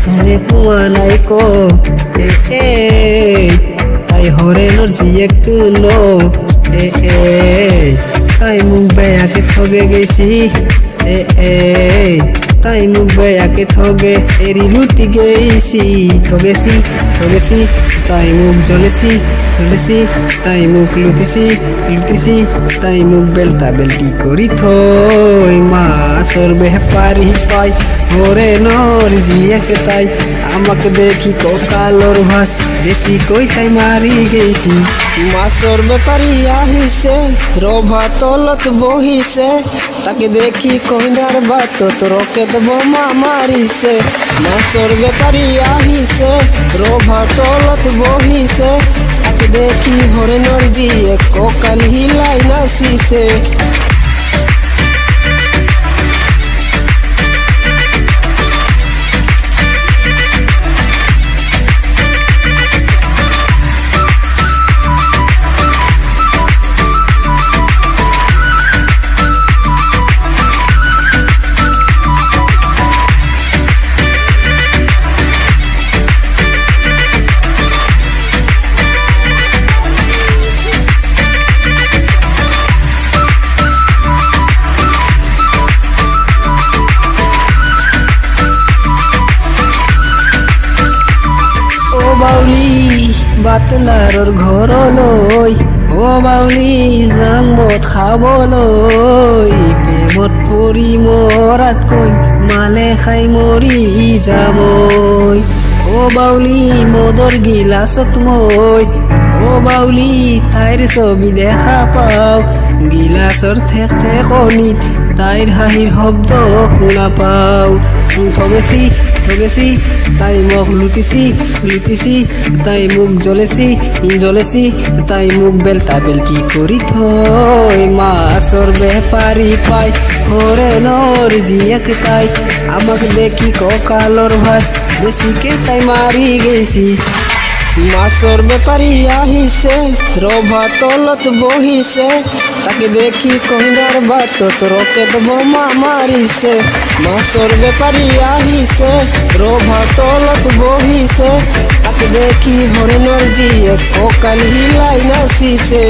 শুনে হুয়া নাই কো এ তাই হরেনোর জিয়ে কুলো এ তাই মুখ বেয়াকে ঠগে গেছি এ তাই মুখ বেয়াকে ঠগে এরি লুটি গেছি ঠগেছি তাই মুখ জ্বলেছি তাই মুখ লুটিছি তাই মুখ বেলতা বেলটি করি থই মাছর বেপারি পাই ওরে নর জিয়াকে তাই আমাকে দেখি ককালর ভাস বেশি কই তাই মারি গেছি মাছর বেপারি আহিছে রভা তলত বহিছে তাকে দেখি কইনার বাত রকেট বোমা মারিছে মাছর বেপারি আহিছে রভা তলত বহিছে তাকে দেখি হরেনর জিয়ে ককাল হিলাই নাচিছে বাউলি বাতলারর ঘর লই ও বাউলি জাং মদ খাবলৈ প্রেমত পৰি মরাত কই মালে খাই মরি যামই ও বাউলি মদর গিলাসত মই ও বাউলি তাইর ছবি দেখা পাও গিলাসর ঠেক ঠেকনিত তাইর হাহির শব্দ শুনা পাও ঠগেছি তাই মোক লুটিছি তাই মুখ জ্বলেছি তাই মুখ বেলতা বেলকি করি থই মাছর বেপারি পাই হরেনর জিয়াক তাই আমাক দেখি ককালর ভাস বেশিকে তাই মারি গেছি মাছর বেপারি আহিছে রভা তলত বহিছে তাকে দেখি কইনার বাত রকেট বোমা মারিছে মাছর বেপারি আহিছে রভা তলত বহিছে তাকে দেখি হরেনর জিয়ে ককাল হিলাই নাচিছে।